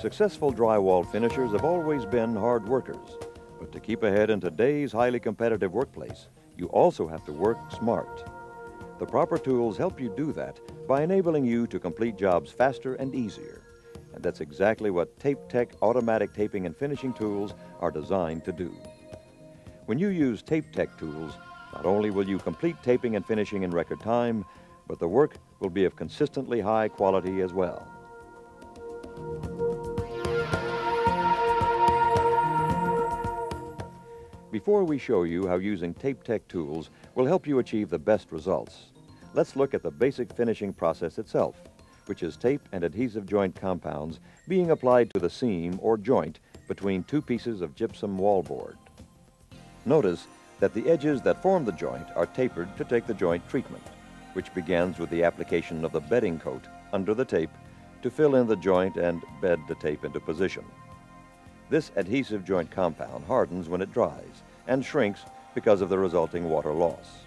Successful drywall finishers have always been hard workers, but to keep ahead in today's highly competitive workplace, you also have to work smart. The proper tools help you do that by enabling you to complete jobs faster and easier. And that's exactly what TapeTech automatic taping and finishing tools are designed to do. When you use TapeTech tools, not only will you complete taping and finishing in record time, but the work will be of consistently high quality as well. Before we show you how using TapeTech tools will help you achieve the best results, let's look at the basic finishing process itself, which is tape and adhesive joint compounds being applied to the seam or joint between two pieces of gypsum wallboard. Notice that the edges that form the joint are tapered to take the joint treatment, which begins with the application of the bedding coat under the tape to fill in the joint and bed the tape into position. This adhesive joint compound hardens when it dries and shrinks because of the resulting water loss.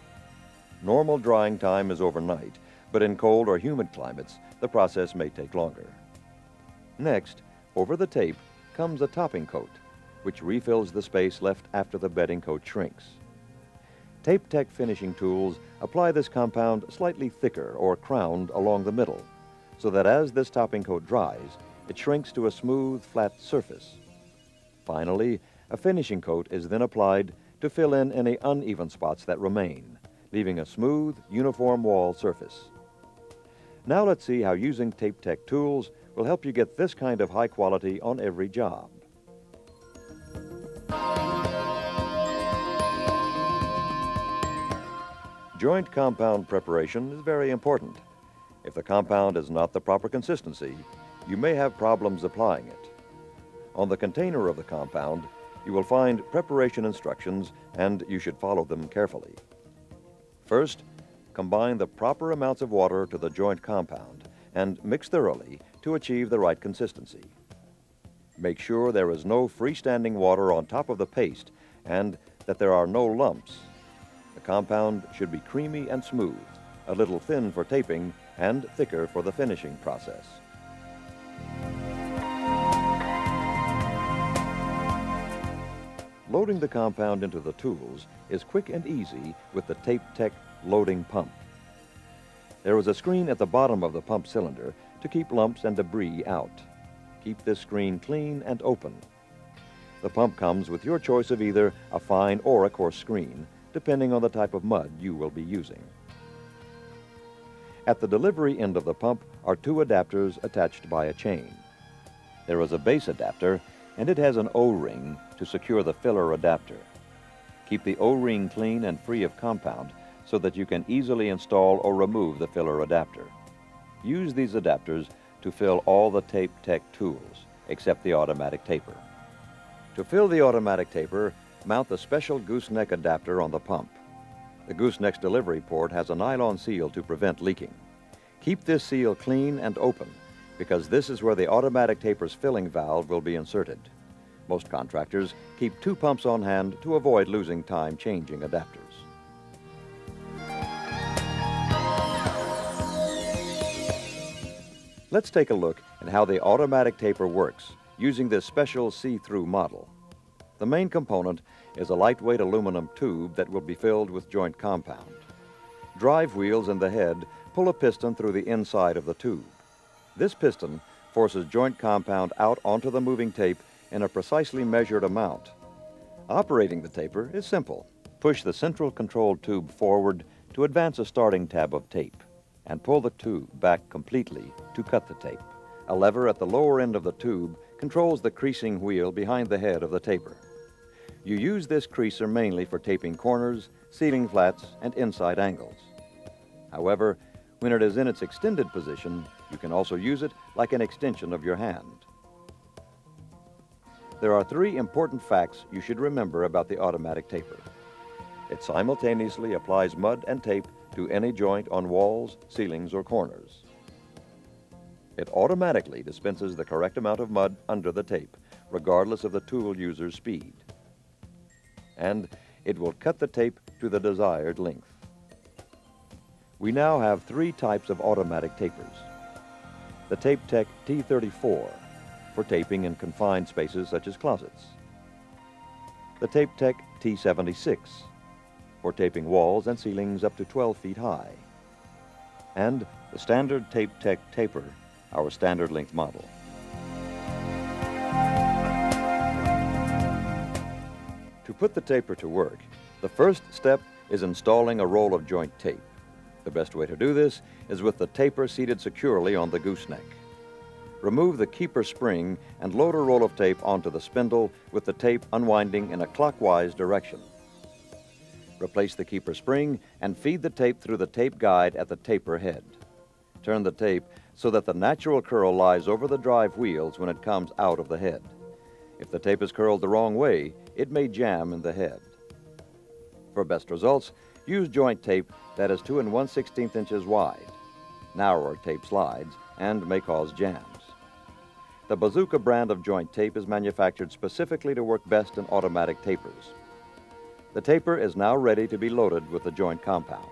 Normal drying time is overnight, but in cold or humid climates, the process may take longer. Next, over the tape comes a topping coat, which refills the space left after the bedding coat shrinks. TapeTech finishing tools apply this compound slightly thicker or crowned along the middle, so that as this topping coat dries, it shrinks to a smooth, flat surface. Finally, a finishing coat is then applied to fill in any uneven spots that remain, leaving a smooth, uniform wall surface. Now let's see how using TapeTech tools will help you get this kind of high quality on every job. Joint compound preparation is very important. If the compound is not the proper consistency, you may have problems applying it. On the container of the compound, you will find preparation instructions, and you should follow them carefully. First, combine the proper amounts of water to the joint compound and mix thoroughly to achieve the right consistency. Make sure there is no freestanding water on top of the paste and that there are no lumps. The compound should be creamy and smooth, a little thin for taping and thicker for the finishing process. Loading the compound into the tools is quick and easy with the TapeTech loading pump. There is a screen at the bottom of the pump cylinder to keep lumps and debris out. Keep this screen clean and open. The pump comes with your choice of either a fine or a coarse screen, depending on the type of mud you will be using. At the delivery end of the pump are two adapters attached by a chain. There is a base adapter, and it has an O-ring to secure the filler adapter. Keep the O-ring clean and free of compound so that you can easily install or remove the filler adapter. Use these adapters to fill all the TapeTech tools, except the automatic taper. To fill the automatic taper, mount the special gooseneck adapter on the pump. The gooseneck's delivery port has a nylon seal to prevent leaking. Keep this seal clean and open, because this is where the automatic taper's filling valve will be inserted. Most contractors keep two pumps on hand to avoid losing time changing adapters. Let's take a look at how the automatic taper works using this special see-through model. The main component is a lightweight aluminum tube that will be filled with joint compound. Drive wheels in the head pull a piston through the inside of the tube. This piston forces joint compound out onto the moving tape in a precisely measured amount. Operating the taper is simple. Push the central control tube forward to advance a starting tab of tape and pull the tube back completely to cut the tape. A lever at the lower end of the tube controls the creasing wheel behind the head of the taper. You use this creaser mainly for taping corners, sealing flats, and inside angles. However, when it is in its extended position, you can also use it like an extension of your hand. There are three important facts you should remember about the automatic taper. It simultaneously applies mud and tape to any joint on walls, ceilings, or corners. It automatically dispenses the correct amount of mud under the tape, regardless of the tool user's speed. And it will cut the tape to the desired length. We now have three types of automatic tapers. The TapeTech T34 for taping in confined spaces such as closets. The Tape Tech T76 for taping walls and ceilings up to 12 feet high. And the standard Tape Tech taper, our standard length model. To put the taper to work, the first step is installing a roll of joint tape. The best way to do this is with the taper seated securely on the gooseneck. Remove the keeper spring and load a roll of tape onto the spindle with the tape unwinding in a clockwise direction. Replace the keeper spring and feed the tape through the tape guide at the taper head. Turn the tape so that the natural curl lies over the drive wheels when it comes out of the head. If the tape is curled the wrong way, it may jam in the head. For best results, use joint tape that is 2 1/16 inches wide. Narrower tape slides and may cause jams. The Bazooka brand of joint tape is manufactured specifically to work best in automatic tapers. The taper is now ready to be loaded with the joint compound.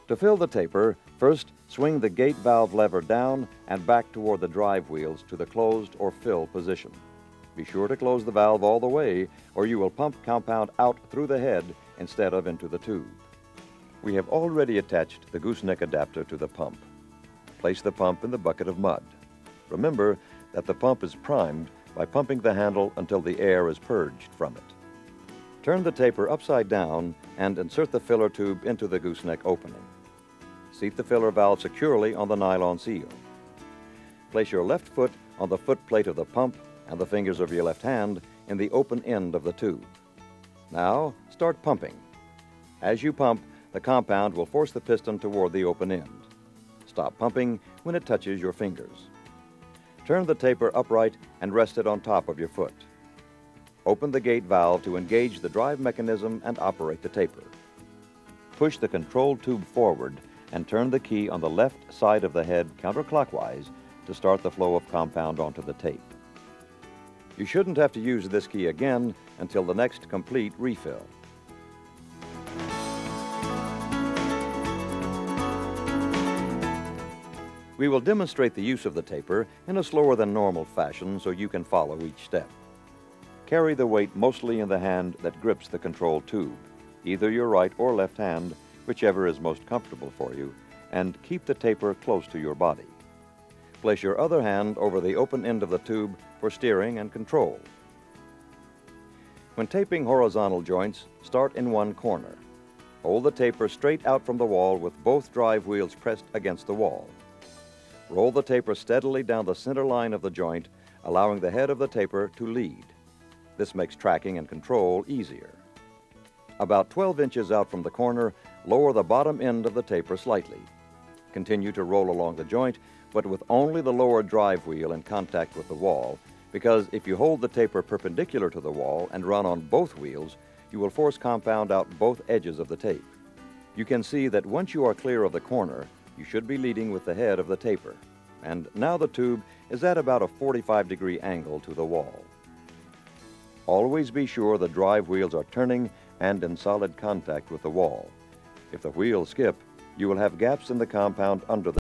To fill the taper, first swing the gate valve lever down and back toward the drive wheels to the closed or fill position. Be sure to close the valve all the way, or you will pump compound out through the head instead of into the tube. We have already attached the gooseneck adapter to the pump. Place the pump in the bucket of mud. Remember that the pump is primed by pumping the handle until the air is purged from it. Turn the taper upside down and insert the filler tube into the gooseneck opening. Seat the filler valve securely on the nylon seal. Place your left foot on the foot plate of the pump and the fingers of your left hand in the open end of the tube. Now, start pumping. As you pump, the compound will force the piston toward the open end. Stop pumping when it touches your fingers. Turn the taper upright and rest it on top of your foot. Open the gate valve to engage the drive mechanism and operate the taper. Push the control tube forward and turn the key on the left side of the head counterclockwise to start the flow of compound onto the tape. You shouldn't have to use this key again until the next complete refill. We will demonstrate the use of the taper in a slower than normal fashion so you can follow each step. Carry the weight mostly in the hand that grips the control tube, either your right or left hand, whichever is most comfortable for you, and keep the taper close to your body. Place your other hand over the open end of the tube for steering and control. When taping horizontal joints, start in one corner. Hold the taper straight out from the wall with both drive wheels pressed against the wall. Roll the taper steadily down the center line of the joint, allowing the head of the taper to lead. This makes tracking and control easier. About 12 inches out from the corner, lower the bottom end of the taper slightly. Continue to roll along the joint, but with only the lower drive wheel in contact with the wall, because if you hold the taper perpendicular to the wall and run on both wheels, you will force compound out both edges of the tape. You can see that once you are clear of the corner, you should be leading with the head of the taper. And now the tube is at about a 45-degree angle to the wall. Always be sure the drive wheels are turning and in solid contact with the wall. If the wheels skip, you will have gaps in the compound under the